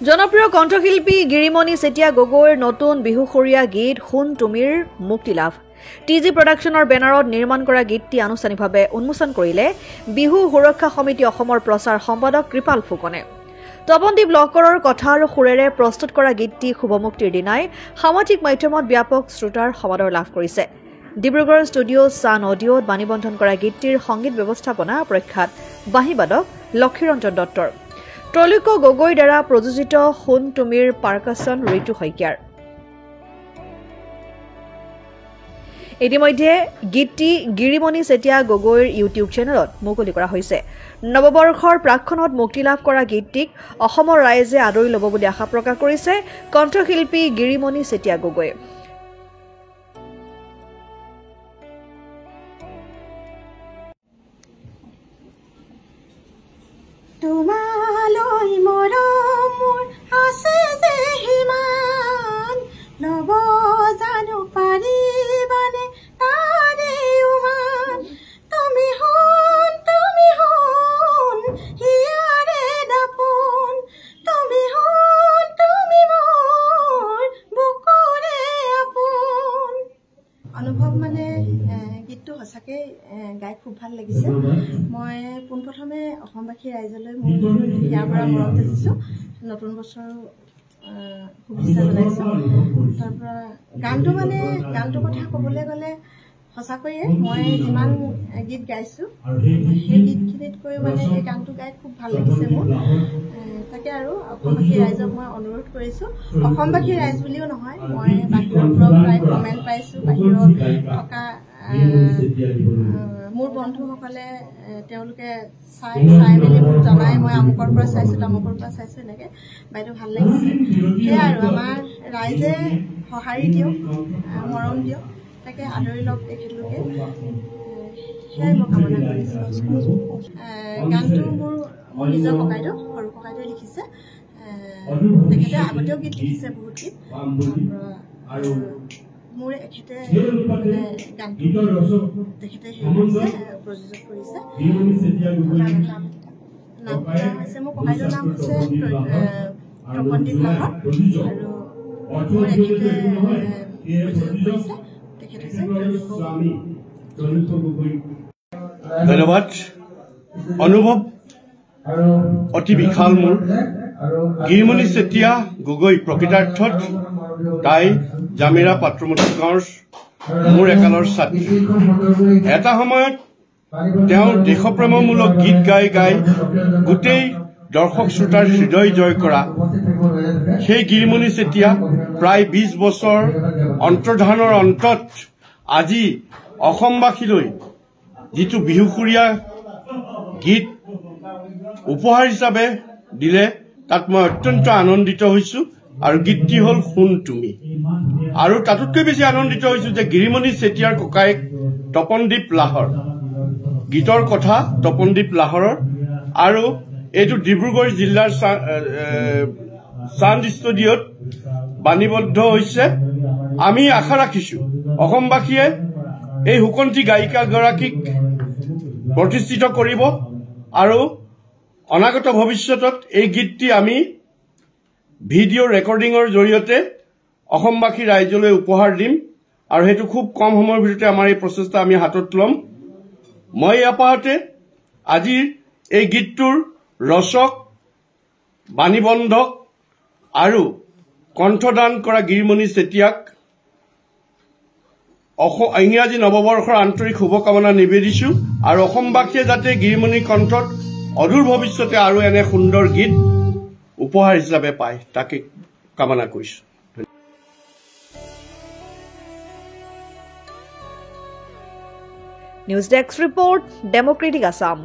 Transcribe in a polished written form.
জনপ্ৰিয় কণ্ঠশিল্পী গিৰিমণি চেতিয়া গগৈৰ নতুন বিহুখৰীয়া গীত শুন তুমিৰ মুক্তি লাভ টিজি প্ৰডাকশ্যনৰ বেনাৰত নিৰ্মাণ কৰা গীতটি আনুষ্ঠানিকভাৱে উন্মোচন কৰিলে বিহু সুৰক্ষা সমিতি অসমৰ প্ৰচাৰ সম্পাদক কৃপাল ফুকনে। তপনদ্বীপ লহকৰৰ কথা আৰু সুৰেৰে প্ৰস্তুত কৰা গীতটি শুভমুক্তিৰ দিনাই সামাজিক মাধ্যমত ব্যাপক শ্ৰোতাৰ সমাদৰ লাভ কৰিছে। ডিব্ৰুগড় ষ্টুডিঅ' ছান অডিঅ'ত বাণীবন্ধন কৰা গীতটিৰ সংগীত ব্যৱস্থাপনা প্ৰখ্যাত বাঁহীবাদক লক্ষীৰঞ্জন দত্তৰ। ত্ৰৈলোক্য গগৈৰ দ্বাৰা প্ৰযোজিত শুন তুমিৰ পাৰ্কাছন ঋতু শইকীয়াৰ। ইতিমধ্যে গীতটি গিৰিমণি চেতিয়া গগৈৰ ইউটিউব চেনেলত মুকলি কৰা হৈছে। নৱবৰ্ষৰ প্ৰাক্ষণত মুক্তি লাভ কৰা গীতটিক অসমৰ ৰাইজে আদৰি ল'ব বুলি আশা প্ৰকাশ কৰিছে কণ্ঠশিল্পী গিৰিমণি চেতিয়া গগৈয়ে। তোমালৈ মৰম মোৰ আছে যে হিমান ল'ব জানো পাৰিবানে তাৰে উমান তুমি শুন হিয়াৰে দাপোন তুমি শুন মোৰ বুকুৰে আপোন। অনুভৱ মানে গীতটো সঁচাকে গাই খুব ভাল লাগিছে। মই পোনপ্ৰথমে অসমবাসী ৰাইজলৈ মোৰ ইয়াৰ পৰা মৰম যাচিছোঁ, নতুন বছৰ শুভেচ্ছা জনাইছোঁ। তাৰপৰা গানটোৰ কথা ক'বলৈ গ'লে সঁচাকৈয়ে মই যিমান গীত গাইছোঁ সেই গীতখিনিতকৈ এই গানটো গাই খুব ভাল লাগিছে মোৰ। তাকে আৰু অসমবাসী ৰাইজক মই অনুৰোধ কৰিছোঁ, অসমবাসী ৰাইজ বুলিও নহয়, মই বাহিৰৰ পৰাও প্ৰায় কমেণ্ট পাইছোঁ। বাহিৰত থকা মোৰ বন্ধুসকলে তেওঁলোকে চাই মেলি মোক জনাই মই আমুকৰ পৰা চাইছোঁ তামুকৰ পৰা চাইছোঁ, এনেকৈ বাইদেউ ভাল লাগিছে। সেয়াই আৰু আমাৰ ৰাইজে সঁহাৰি দিয়ক, মৰম দিয়ক, তাকে আদৰি লওক তেখেতলোকে, সেয়াই মই কামনা কৰিছোঁ। গানটো মোৰ নিজৰ ককাইদেউ, সৰু ককাইদেউৱে লিখিছে। তেখেতে আগতেও গীত লিখিছে, বহুত গীত। মোৰ এখেতে গানটো তেখেতে প্ৰযোজক কৰিছে। নামটা হৈছে মোৰ ককাইদেউৰ নাম হৈছে তপনদ্বীপ লহকৰ আৰু মোৰ এখেতে প্ৰযোজক কৰিছে, তেখেত হৈছে ধন্যবাদ। অনুভৱ অতি বিশাল মোৰ। গিৰিমণি চেতিয়া গগৈ প্ৰকৃতাৰ্থত তাই জামিৰা পাত্ৰমুঠি গাঁৱৰ মোৰ একালৰ ছাত্ৰী। এটা সময়ত তেওঁ দেশপ্ৰেমমূলক গীত গাই গাই গোটেই দৰ্শক শ্ৰোতাৰ হৃদয় জয় কৰা সেই গিৰিমণি চেতিয়া প্ৰায় ২০ বছৰ অন্তৰ্ধানৰ অন্তত আজি অসমবাসীলৈ যিটো বিহুখুৰীয়া গীত উপহাৰ হিচাপে দিলে তাত মই অত্যন্ত আনন্দিত হৈছোঁ। আৰু গীতটি হ'ল শুন তুমি। আৰু তাতোতকৈ বেছি আনন্দিত হৈছোঁ যে গিৰিমণি চেতিয়াৰ ককায়েক তপনদ্বীপ লাহৰ, গীতৰ কথা তপনদ্বীপ লাহৰৰ, আৰু এইটো ডিব্ৰুগড় জিলাৰ ছান ষ্টুডিঅ'ত বাণীবদ্ধ হৈছে। আমি আশা ৰাখিছোঁ অসমবাসীয়ে এই সুকন্ঠী গায়িকাগৰাকীক প্ৰতিষ্ঠিত কৰিব আৰু অনাগত ভৱিষ্যতত এই গীতটি আমি ভিডিঅ' ৰেকৰ্ডিঙৰ জৰিয়তে অসমবাসী ৰাইজলৈ উপহাৰ দিম আৰু সেইটো খুব কম সময়ৰ ভিতৰতে আমাৰ এই প্ৰচেষ্টা আমি হাতত ল'ম। মই আপাহতে আজিৰ এই গীতটোৰ ৰচক, বাণীবন্ধক আৰু কণ্ঠদান কৰা গিৰিমণি চেতিয়াক ইংৰাজী নৱবৰ্ষৰ আন্তৰিক শুভকামনা নিবেদিছোঁ আৰু অসমবাসীয়ে যাতে গিৰিমণিৰ কণ্ঠত অদূৰ ভৱিষ্যতে আৰু এনে সুন্দৰ গীত উপহাৰ হিচাপে পায় তাকে কামনা কৰিছোঁ। News desk report, democratic Assam.